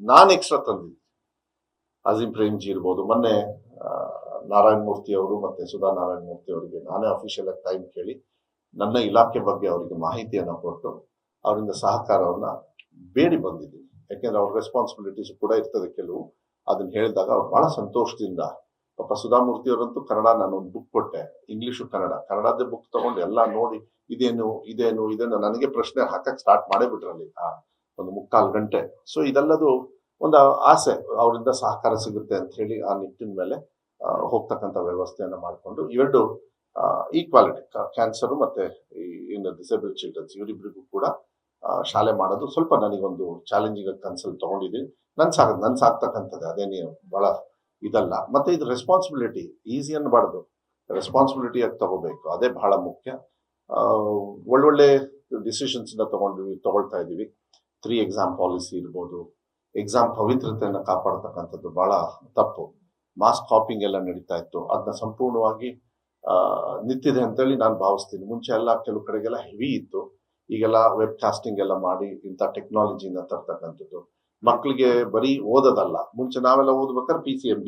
ನಾನು ಎಕ್ಸ್ಟ್ರಾ ತಂದಿದ್ದೀನಿ. ಅಜೀಂ ಪ್ರೇಮ್ಜಿ ಇರ್ಬೋದು, ಮೊನ್ನೆ ನಾರಾಯಣ ಮೂರ್ತಿ ಅವರು ಮತ್ತೆ ಸುಧಾ ನಾರಾಯಣ ಮೂರ್ತಿ ಅವರಿಗೆ ನಾನೇ ಅಫಿಷಿಯಲ್ ಆಗಿ ಟೈಮ್ ಕೇಳಿ ನನ್ನ ಇಲಾಖೆ ಬಗ್ಗೆ ಅವರಿಗೆ ಮಾಹಿತಿಯನ್ನು ಕೊಟ್ಟು ಅವರಿಂದ ಸಹಕಾರವನ್ನ ಬೇಡಿ ಬಂದಿದ್ದೀನಿ. ಯಾಕೆಂದ್ರೆ ಅವ್ರ ರೆಸ್ಪಾನ್ಸಿಬಿಲಿಟೀಸ್ ಕೂಡ ಇರ್ತದೆ ಕೆಲವು. ಅದನ್ನ ಹೇಳಿದಾಗ ಅವ್ರು ಬಹಳ ಸಂತೋಷದಿಂದ, ಪಾಪ ಸುಧಾಮೂರ್ತಿ ಅವರಂತೂ ಕನ್ನಡ, ನಾನೊಂದು ಬುಕ್ ಕೊಟ್ಟೆ, ಇಂಗ್ಲಿಷು ಕನ್ನಡದೇ ಬುಕ್ ತಗೊಂಡು ಎಲ್ಲ ನೋಡಿ ಇದೇನು ನನಗೆ ಪ್ರಶ್ನೆ ಹಾಕಕ್ ಸ್ಟಾರ್ಟ್ ಮಾಡೇ ಬಿಟ್ರಲ್ಲಿ ಒಂದು 3/4 ಗಂಟೆ. ಸೊ ಇದೆಲ್ಲದು ಒಂದು ಆಸೆ, ಅವರಿಂದ ಸಹಕಾರ ಸಿಗುತ್ತೆ ಅಂತ ಹೇಳಿ ಆ ನಿಟ್ಟಿನ ಮೇಲೆ ಹೋಗ್ತಕ್ಕಂಥ ವ್ಯವಸ್ಥೆಯನ್ನು ಮಾಡಿಕೊಂಡು ಇವೆರಡು ಈಕ್ವಾಲಿಟಿ, ಕ್ಯಾನ್ಸರ್ ಮತ್ತೆ ಇನ್ನು ಡಿಸೇಬಲ್ ಚಿಲ್ಡ್ರನ್ಸ್ ಇವರಿಬ್ಬರಿಗೂ ಕೂಡ ಶಾಲೆ ಮಾಡೋದು ಸ್ವಲ್ಪ ನನಗೊಂದು ಚಾಲೆಂಜಿಂಗ್ ಕನ್ಸಲ್ ತಗೊಂಡಿದ್ದೀನಿ. ನನ್ ಸಾಕ್ತಕ್ಕಂಥದ್ದು ಅದೇನೇ ಬಹಳ ಇದಲ್ಲ. ಮತ್ತೆ ಇದು ರೆಸ್ಪಾನ್ಸಿಬಿಲಿಟಿ ಈಸಿ ಅನ್ನಬಾರ್ದು, ರೆಸ್ಪಾನ್ಸಿಬಿಲಿಟಿಯಾಗಿ ತಗೋಬೇಕು, ಅದೇ ಬಹಳ ಮುಖ್ಯ. ಒಳ್ಳೊಳ್ಳೆ ಡಿಸಿಷನ್ಸ್ ತಗೊಳ್ತಾ ಇದ್ದೀವಿ. 3 ಎಕ್ಸಾಮ್ ಪಾಲಿಸಿ ಇರ್ಬೋದು, ಎಕ್ಸಾಮ್ ಪವಿತ್ರತೆಯನ್ನು ಕಾಪಾಡ್ತಕ್ಕಂಥದ್ದು ಬಹಳ ತಪ್ಪು. ಮಾಸ್ ಕಾಪಿಂಗ್ ಎಲ್ಲ ನಡೀತಾ ಇತ್ತು, ಅದನ್ನ ಸಂಪೂರ್ಣವಾಗಿ ನಿಂತಿದೆ ಅಂತೇಳಿ ನಾನು ಭಾವಿಸ್ತೀನಿ. ಮುಂಚೆ ಎಲ್ಲ ಕೆಲವು ಕಡೆಗೆಲ್ಲ ಹೆವಿ ಇತ್ತು, ಈಗೆಲ್ಲ ವೆಬ್ ಕಾಸ್ಟಿಂಗ್ ಎಲ್ಲ ಮಾಡಿ ಇಂಥ ಟೆಕ್ನಾಲಜಿನ ತರ್ತಕ್ಕಂಥದ್ದು. ಮಕ್ಕಳಿಗೆ ಬರೀ ಓದೋದಲ್ಲ, ಮುಂಚೆ ನಾವೆಲ್ಲ ಓದ್ಬೇಕಾದ್ರೆ PCMB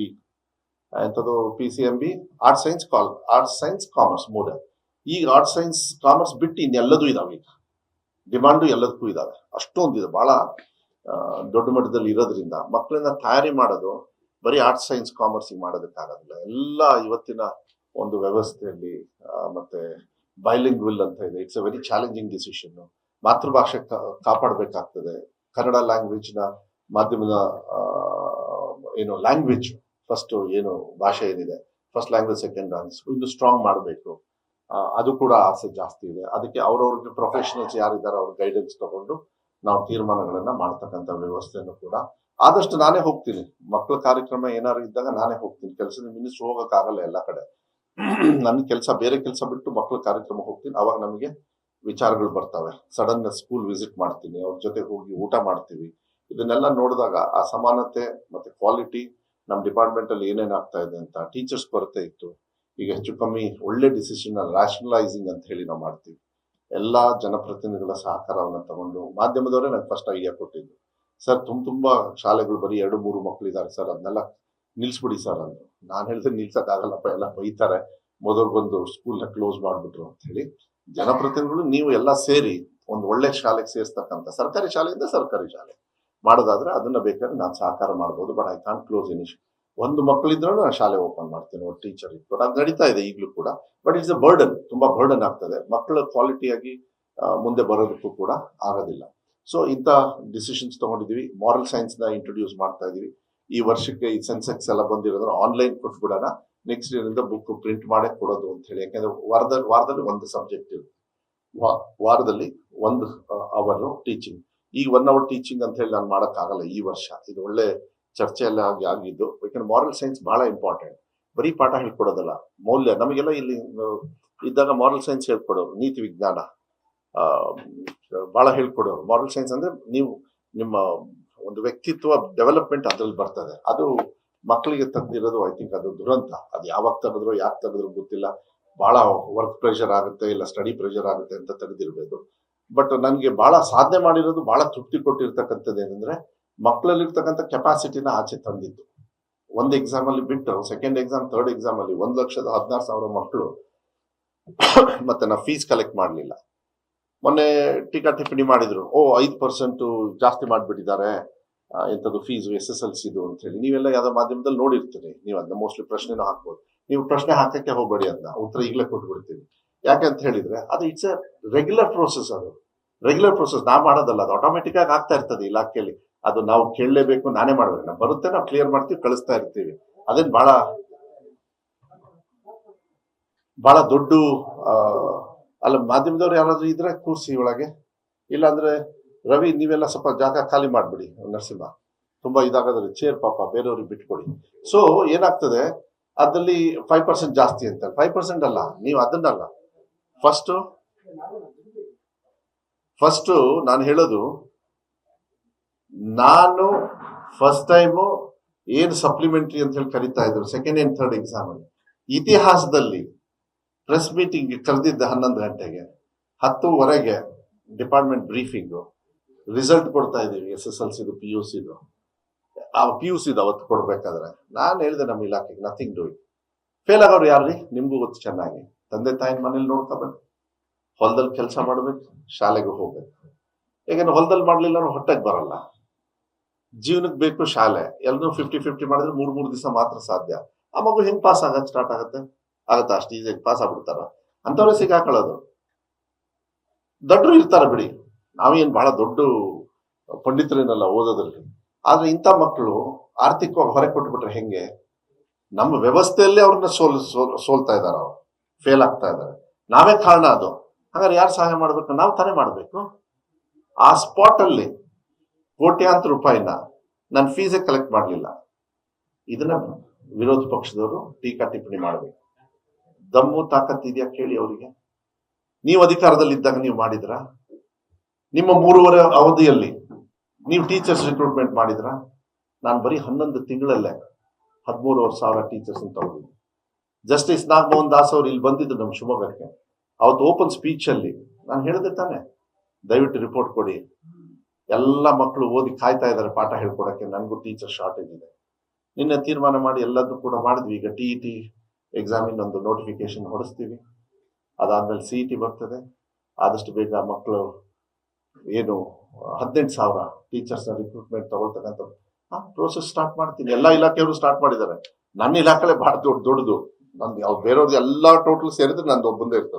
ಎಂಥದ್ದು PCMB ಆರ್ಟ್ಸ್ ಸೈನ್ಸ್ ಕಾಮರ್ಸ್ 3. ಈಗ ಆರ್ಟ್ಸ್ ಸೈನ್ಸ್ ಕಾಮರ್ಸ್ ಬಿಟ್ಟು ಇನ್ನೆಲ್ಲದೂ ಇದಾವೆ, ಈಗ ಡಿಮಾಂಡು ಎಲ್ಲದಕ್ಕೂ ಇದಾವೆ, ಅಷ್ಟೊಂದಿದೆ, ಬಹಳ ದೊಡ್ಡ ಮಟ್ಟದಲ್ಲಿ ಇರೋದ್ರಿಂದ ಮಕ್ಕಳನ್ನ ತಯಾರಿ ಮಾಡೋದು ಬರೀ ಆರ್ಟ್ಸ್ ಸೈನ್ಸ್ ಕಾಮರ್ಸ್ ಮಾಡೋದಕ್ಕಾಗೋದಿಲ್ಲ. ಎಲ್ಲ ಇವತ್ತಿನ ಒಂದು ವ್ಯವಸ್ಥೆಯಲ್ಲಿ ಮತ್ತೆ ಬೈಲಿಂಗ್ವಿಲ್ ಅಂತ ಇದೆ, it's A very challenging decision. ಮಾತೃಭಾಷೆ ಕಾಪಾಡಬೇಕಾಗ್ತದೆ. ಕನ್ನಡ ಲ್ಯಾಂಗ್ವೇಜ್ ನ ಮಾಧ್ಯಮದ ಲ್ಯಾಂಗ್ವೇಜ್ ಫಸ್ಟ್ ಭಾಷೆ ಏನಿದೆ, ಫಸ್ಟ್ ಲ್ಯಾಂಗ್ವೇಜ್ ಸೆಕೆಂಡ್ ಲ್ಯಾಂಗ್ವೇಜ್ ಇದು ಸ್ಟ್ರಾಂಗ್ ಮಾಡಬೇಕು. ಅದು ಕೂಡ ಆಸೆ ಜಾಸ್ತಿ ಇದೆ. ಅದಕ್ಕೆ ಅವ್ರವ್ರಿಗೆ ಪ್ರೊಫೆಷನಲ್ಸ್ ಯಾರಿದ್ದಾರೆ ಅವ್ರ ಗೈಡೆನ್ಸ್ ತಗೊಂಡು ನಾವು ತೀರ್ಮಾನಗಳನ್ನ ಮಾಡ್ತಕ್ಕಂಥ ವ್ಯವಸ್ಥೆಯನ್ನು ಕೂಡ ಆದಷ್ಟು ನಾನೇ ಹೋಗ್ತೀನಿ. ಮಕ್ಕಳ ಕಾರ್ಯಕ್ರಮ ಏನಾದ್ರು ಇದ್ದಾಗ ನಾನೇ ಹೋಗ್ತೀನಿ. ಕೆಲಸದ ಮಿನಿಸ್ಟರ್ ಹೋಗಕ್ಕಾಗಲ್ಲ ಎಲ್ಲ ಕಡೆ, ನನ್ನ ಬೇರೆ ಕೆಲಸ ಬಿಟ್ಟು ಮಕ್ಕಳ ಕಾರ್ಯಕ್ರಮ ಹೋಗ್ತೀನಿ. ಅವಾಗ ನಮಗೆ ವಿಚಾರಗಳು ಬರ್ತವೆ. ಸಡನ್ ಸ್ಕೂಲ್ ವಿಸಿಟ್ ಮಾಡ್ತೀನಿ, ಅವ್ರ ಜೊತೆ ಹೋಗಿ ಊಟ ಮಾಡ್ತೀವಿ. ಇದನ್ನೆಲ್ಲ ನೋಡಿದಾಗ ಆ ಸಮಾನತೆ ಮತ್ತೆ ಕ್ವಾಲಿಟಿ ನಮ್ಮ ಡಿಪಾರ್ಟ್ಮೆಂಟ್ ಅಲ್ಲಿ ಏನೇನಾಗ್ತಾ ಇದೆ ಅಂತ. ಟೀಚರ್ಸ್ ಕೊರತೆ ಇತ್ತು, ಈಗ ಹೆಚ್ಚು ಕಮ್ಮಿ ಒಳ್ಳೆ ಡಿಸಿಷನ್ ರ್ಯಾಷನಲೈಸಿಂಗ್ ಅಂತ ಹೇಳಿ ನಾವು ಮಾಡ್ತೀವಿ. ಎಲ್ಲಾ ಜನಪ್ರತಿನಿಧಿಗಳ ಸಹಕಾರವನ್ನು ತಗೊಂಡು ಮಾಧ್ಯಮದವರೇ ನನಗೆ ಫಸ್ಟ್ ಐಡಿಯಾ ಕೊಟ್ಟಿದ್ದು. ಸರ್ ತುಂಬಾ ಶಾಲೆಗಳು ಬರೀ 2-3 ಮಕ್ಕಳಿದ್ದಾರೆ ಸರ್, ಅದನ್ನೆಲ್ಲ ನಿಲ್ಸ್ಬಿಡಿ ಸರ್ ಅಂದ್ರು. ನಾನು ಹೇಳಿದ್ರೆ ನಿಲ್ಸಕ್ಕಾಗಲ್ಲಪ್ಪ, ಎಲ್ಲ ಬೈತಾರೆ, ಮೊದಲು ಬಂದು ಸ್ಕೂಲ್ನ ಕ್ಲೋಸ್ ಮಾಡ್ಬಿಟ್ರು ಅಂತ ಹೇಳಿ. ಜನಪ್ರತಿನಿಧಿಗಳು ನೀವು ಎಲ್ಲ ಸೇರಿ ಒಂದು ಒಳ್ಳೆ ಶಾಲೆಗೆ ಸೇರಿಸ್ತಕ್ಕಂಥ ಸರ್ಕಾರಿ ಶಾಲೆಯಿಂದ ಸರ್ಕಾರಿ ಶಾಲೆ ಮಾಡೋದಾದ್ರೆ ಅದನ್ನ ಬೇಕಾದ್ರೆ ನಾನು ಸಹಕಾರ ಮಾಡ್ಬೋದು. But I can't close any. ಒಂದು ಮಕ್ಕಳಿದ್ರೂ ನಾನು ಶಾಲೆ ಓಪನ್ ಮಾಡ್ತೀನಿ, ಒಂದು ಟೀಚರ್ ಇತ್ತು. ಬಟ್ ಅದು ನಡೀತಾ ಇದೆ ಈಗಲೂ ಕೂಡ. ಬಟ್ ಇಟ್ಸ್ ಅ ಬರ್ಡನ್, ತುಂಬಾ ಬರ್ಡನ್ ಆಗ್ತದೆ, ಮಕ್ಕಳ ಕ್ವಾಲಿಟಿಯಾಗಿ ಮುಂದೆ ಬರೋದಕ್ಕೂ ಕೂಡ ಆಗೋದಿಲ್ಲ. ಸೊ ಇಂಥ ಡಿಸಿಷನ್ಸ್ ತಗೊಂಡಿದೀವಿ. ಮಾರಲ್ ಸೈನ್ಸ್ ನ ಇಂಟ್ರೊಡ್ಯೂಸ್ ಮಾಡ್ತಾ ಇದೀವಿ. ಈ ವರ್ಷಕ್ಕೆ ಈ ಸೆನ್ಸೆಕ್ಸ್ ಎಲ್ಲ ಬಂದಿರೋದ್ರೆ ಆನ್ಲೈನ್ ಕೊಟ್ಬಿಡೋಣ, ನೆಕ್ಸ್ಟ್ ಇಯರ್ ಇಂದ ಬುಕ್ ಪ್ರಿಂಟ್ ಮಾಡೇ ಕೊಡೋದು ಅಂತ ಹೇಳಿ. ಯಾಕಂದ್ರೆ ವಾರದಲ್ಲಿ ಒಂದು ಸಬ್ಜೆಕ್ಟ್ ಇರುತ್ತೆ, ವಾರದಲ್ಲಿ 1 ಅವರ್ ಟೀಚಿಂಗ್. ಈಗ 1 ಅವರ್ ಟೀಚಿಂಗ್ ಅಂತ ಹೇಳಿ ನಾನು ಮಾಡಕ್ಕಾಗಲ್ಲ ಈ ವರ್ಷ. ಇದು ಒಳ್ಳೆ ಚರ್ಚೆ ಎಲ್ಲ ಆಗಿದ್ದು. ಯಾಕಂದ್ರೆ ಮಾರಲ್ ಸೈನ್ಸ್ ಬಹಳ ಇಂಪಾರ್ಟೆಂಟ್. ಬರೀ ಪಾಠ ಹೇಳ್ಕೊಡೋದಲ್ಲ, ಮೌಲ್ಯ. ನಮಗೆಲ್ಲ ಇಲ್ಲಿ ಇದ್ದಾಗ ಮಾರಲ್ ಸೈನ್ಸ್ ಹೇಳ್ಕೊಡೋರು, ನೀತಿ ವಿಜ್ಞಾನ ಬಹಳ ಹೇಳ್ಕೊಡೋರು. ಮಾರಲ್ ಸೈನ್ಸ್ ಅಂದ್ರೆ ನೀವು ನಿಮ್ಮ ಒಂದು ವ್ಯಕ್ತಿತ್ವ ಡೆವಲಪ್ಮೆಂಟ್ ಅದ್ರಲ್ಲಿ ಬರ್ತದೆ. ಅದು ಮಕ್ಕಳಿಗೆ ತೆಗೆದಿರೋದು ಐ ಥಿಂಕ್ ಅದು ದುರಂತ. ಅದು ಯಾವಾಗ ತೆಗೆದ್ರು ಯಾಕೆ ತೆಗೆದ್ರು ಗೊತ್ತಿಲ್ಲ. ಬಹಳ ವರ್ಕ್ ಪ್ರೆಷರ್ ಆಗುತ್ತೆ, ಇಲ್ಲ ಸ್ಟಡಿ ಪ್ರೆಷರ್ ಆಗುತ್ತೆ ಅಂತ ತೆಗೆದಿರ್ಬೇಕು. ಬಟ್ ನನಗೆ ಬಹಳ ಸಾಧನೆ ಮಾಡಿರೋದು, ಬಹಳ ತೃಪ್ತಿ ಕೊಟ್ಟಿರ್ತಕ್ಕಂಥದ್ದು ಏನಂದ್ರೆ ಮಕ್ಕಳಲ್ಲಿರ್ತಕ್ಕಂಥ ಕೆಪಾಸಿಟಿನ ಆಚೆ ತಂದಿದ್ದು. ಒಂದು ಎಕ್ಸಾಮ್ ಅಲ್ಲಿ ಬಿಟ್ಟು ಸೆಕೆಂಡ್ ಎಕ್ಸಾಮ್, ಥರ್ಡ್ ಎಕ್ಸಾಮ್ ಅಲ್ಲಿ 1,16,000 ಮಕ್ಕಳು ಮತ್ತೆ ನಾವು ಫೀಸ್ ಕಲೆಕ್ಟ್ ಮಾಡಲಿಲ್ಲ. ಮೊನ್ನೆ ಟೀಕಾ ಟಿಪ್ಪಣಿ ಮಾಡಿದ್ರು, 5% ಜಾಸ್ತಿ ಮಾಡ್ಬಿಟ್ಟಿದ್ದಾರೆ ಎಂಥದ್ದು ಫೀಸು SSLCದು ಅಂತ ಹೇಳಿ. ನೀವೆಲ್ಲ ಯಾವ್ದೋ ಮಾಧ್ಯಮದಲ್ಲಿ ನೋಡಿರ್ತೀರಿ, ನೀವು ಅದನ್ನ ಮೋಸ್ಟ್ಲಿ ಪ್ರಶ್ನೆನೂ ಹಾಕ್ಬೋದು. ನೀವು ಪ್ರಶ್ನೆ ಹಾಕಕ್ಕೆ ಹೋಗ್ಬೇಡಿ ಅಂತ, ಉತ್ತರ ಈಗಲೇ ಕೊಟ್ಬಿಡ್ತೀವಿ. ಯಾಕಂತ ಹೇಳಿದ್ರೆ ಅದು ಇಟ್ಸ್ ಎ ರೆಗ್ಯುಲರ್ ಪ್ರೋಸೆಸ್. ಅದು ರೆಗ್ಯುಲರ್ ಪ್ರೋಸೆಸ್, ನಾವು ಮಾಡೋದಲ್ಲ, ಅದು ಆಟೋಮೆಟಿಕ್ ಆಗಿ ಆಗ್ತಾ ಇರ್ತದೆ ಇಲಾಖೆಯಲ್ಲಿ. ಅದು ನಾವು ಕೇಳಲೇಬೇಕು, ನಾನೇ ಮಾಡ್ಬೇಕು. ನಾವು ಬರುತ್ತೆ, ನಾವು ಕ್ಲಿಯರ್ ಮಾಡ್ತೀವಿ, ಕಳಿಸ್ತಾ ಇರ್ತೀವಿ. ಅದೇನ್ ಬಹಳ ದೊಡ್ಡ ಅಲ್ಲ. ಮಾಧ್ಯಮದವ್ರು ಯಾರಾದ್ರೂ ಇದ್ರೆ ಕೂರ್ಸಿ ಒಳಗೆ, ಇಲ್ಲಾಂದ್ರೆ ರವಿ ನೀವೆಲ್ಲ ಸ್ವಲ್ಪ ಜಾಗ ಖಾಲಿ ಮಾಡ್ಬಿಡಿ. ನರಸಿಂಹ ತುಂಬಾ ಇದಾಗದ್ರೆ ಚೇರ್ ಪಾಪ ಬೇರೆಯವ್ರಿಗೆ ಬಿಟ್ಕೊಡಿ. ಸೊ ಏನಾಗ್ತದೆ ಅದ್ರಲ್ಲಿ 5% ಜಾಸ್ತಿ ಅಂತ. 5% ಅಲ್ಲ, ನೀವು ಅದನ್ನಲ್ಲ. ಫಸ್ಟ್ ನಾನು ಹೇಳೋದು, ನಾನು ಫಸ್ಟ್ ಟೈಮು ಏನು ಸಪ್ಲಿಮೆಂಟರಿ ಅಂತ ಹೇಳಿ ಕರಿತಾ ಇದ್ರು ಸೆಕೆಂಡ್ ಅಂಡ್ ಥರ್ಡ್ ಎಕ್ಸಾಮ್ ಅಲ್ಲಿ, ಇತಿಹಾಸದಲ್ಲಿ ಪ್ರೆಸ್ ಮೀಟಿಂಗ್ ಕರೆದಿದ್ದ 11 ಗಂಟೆಗೆ, 10:15 ಡಿಪಾರ್ಟ್ಮೆಂಟ್ ಬ್ರೀಫಿಂಗು, ರಿಸಲ್ಟ್ ಕೊಡ್ತಾ ಇದೀವಿ SSLCದು PUCದು. ಆ PUC ಅವತ್ತು ಕೊಡ್ಬೇಕಾದ್ರೆ ನಾನು ಹೇಳಿದೆ ನಮ್ಮ ಇಲಾಖೆಗೆ ನಥಿಂಗ್ ಡೂಯಿಂಗ್. ಫೇಲ್ ಆಗೋರು ಯಾರ್ರಿ? ನಿಮ್ಗೂ ಗೊತ್ತು ಚೆನ್ನಾಗಿ. ತಂದೆ ತಾಯಿನ ಮನೇಲಿ ನೋಡ್ಕೋಬೇಕು, ಹೊಲದಲ್ಲಿ ಕೆಲಸ ಮಾಡ್ಬೇಕು, ಶಾಲೆಗೆ ಹೋಗ್ಬೇಕು. ಯಾಕಂದ್ರೆ ಹೊಲದಲ್ಲಿ ಮಾಡ್ಲಿಲ್ಲ ಅಂದ್ರೆ ಹೊಟ್ಟೆಗೆ ಬರಲ್ಲ. ಜೀವನಕ್ಕೆ ಬೇಕು ಶಾಲೆ. ಎಲ್ಲರೂ 50-50 ಮಾಡಿದ್ರೆ 3 ದಿವಸ ಮಾತ್ರ ಸಾಧ್ಯ. ಆ ಮಗು ಹೆಂಗ್ ಪಾಸ್ ಆಗತ್ ಸ್ಟಾರ್ಟ್ ಆಗತ್ತೆ ಅಷ್ಟು ಈಸಿಯಾಗಿ ಪಾಸ್ ಆಗ್ಬಿಡ್ತಾರ? ಅಂತವ್ರೆ ಸಿಗಾಕೊಳ್ಳೋದು. ದೊಡ್ಡರು ಇರ್ತಾರೆ ಬಿಡಿ, ನಾವೇನ್ ಬಹಳ ದೊಡ್ಡ ಪಂಡಿತರೇನಲ್ಲ ಓದೋದ್ರಲ್ಲಿ. ಆದ್ರೆ ಇಂಥ ಮಕ್ಕಳು ಆರ್ಥಿಕವಾಗಿ ಹೊರೆ ಕೊಟ್ಬಿಟ್ರೆ ಹೆಂಗೆ? ನಮ್ಮ ವ್ಯವಸ್ಥೆಯಲ್ಲೇ ಅವ್ರನ್ನ ಸೋಲ್ತಾ ಇದಾರೆ, ಅವ್ರು ಫೇಲ್ ಆಗ್ತಾ ಇದ್ದಾರೆ. ನಾವೇ ಕಾರಣ ಅದು. ಹಾಗಾದ್ರೆ ಯಾರು ಸಹಾಯ ಮಾಡ್ಬೇಕು? ನಾವು ತಾನೇ ಮಾಡ್ಬೇಕು. ಆ ಸ್ಪಾಟ್ ಅಲ್ಲಿ ಕೋಟ್ಯಾಂತರ ರೂಪಾಯಿನ ನನ್ನ ಫೀಸೇ ಕಲೆಕ್ಟ್ ಮಾಡ್ಲಿಲ್ಲ. ಇದನ್ನ ವಿರೋಧ ಪಕ್ಷದವರು ಟೀಕಾ ಟಿಪ್ಪಣಿ ಮಾಡ್ಬೇಕು. ದಮ್ಮು ತಾಕತ್ ಇದೆಯಾ ಕೇಳಿ ಅವರಿಗೆ. ನೀವು ಅಧಿಕಾರದಲ್ಲಿ ಇದ್ದಾಗ ನೀವು ಮಾಡಿದ್ರ? ನಿಮ್ಮ 3.5 ಅವಧಿಯಲ್ಲಿ ನೀವು ಟೀಚರ್ಸ್ ರಿಕ್ರೂಟ್ಮೆಂಟ್ ಮಾಡಿದ್ರ? ನಾನು ಬರೀ 11 ತಿಂಗಳಲ್ಲೇ 13,500 ಟೀಚರ್ಸ್ ಅಂತ ತಗೊಂಡಿದ್ದೆ. ಜಸ್ಟಿಸ್ ನಾಗಮೋಹನ್ ದಾಸ್ ಅವರು ಇಲ್ಲಿ ಬಂದಿದ್ದು ನಮ್ಮ ಶಿವಮೊಗ್ಗಕ್ಕೆ. ಅವತ್ತು ಓಪನ್ ಸ್ಪೀಚ್ ಅಲ್ಲಿ ನಾನು ಹೇಳಿದೆ ತಾನೆ, ದಯವಿಟ್ಟು ರಿಪೋರ್ಟ್ ಕೊಡಿ, ಎಲ್ಲ ಮಕ್ಕಳು ಓದಿ ಕಾಯ್ತಾ ಇದ್ದಾರೆ ಪಾಠ ಹೇಳ್ಕೊಡಕ್ಕೆ, ನನಗೂ ಟೀಚರ್ ಶಾರ್ಟೇಜ್ ಇದೆ. ನಿನ್ನೆ ತೀರ್ಮಾನ ಮಾಡಿ ಎಲ್ಲದೂ ಕೂಡ ಮಾಡಿದ್ವಿ. ಈಗ TET ಎಕ್ಸಾಮಿನ ಒಂದು ನೋಟಿಫಿಕೇಶನ್ ಹೊಡಿಸ್ತೀವಿ. ಅದಾದ್ಮೇಲೆ CET ಬರ್ತದೆ. ಆದಷ್ಟು ಬೇಗ ಮಕ್ಕಳು ಏನು 18,000 ಟೀಚರ್ಸ್ ರಿಕ್ರೂಟ್ಮೆಂಟ್ ತಗೊಳ್ತಕ್ಕಂಥ ಪ್ರೋಸೆಸ್ ಸ್ಟಾರ್ಟ್ ಮಾಡ್ತೀನಿ. ಎಲ್ಲಾ ಇಲಾಖೆಯವರು ಸ್ಟಾರ್ಟ್ ಮಾಡಿದ್ದಾರೆ. ನನ್ನ ಇಲಾಖೆ ಬಹಳ ದೊಡ್ಡದು. ನಂದು ಬೇರೆಯವ್ರದ್ದು ಎಲ್ಲಾ ಟೋಟಲ್ ಸೇರಿದ್ರೆ ನಂದು ಒಬ್ಬಂದೇ ಇರ್ತದೆ.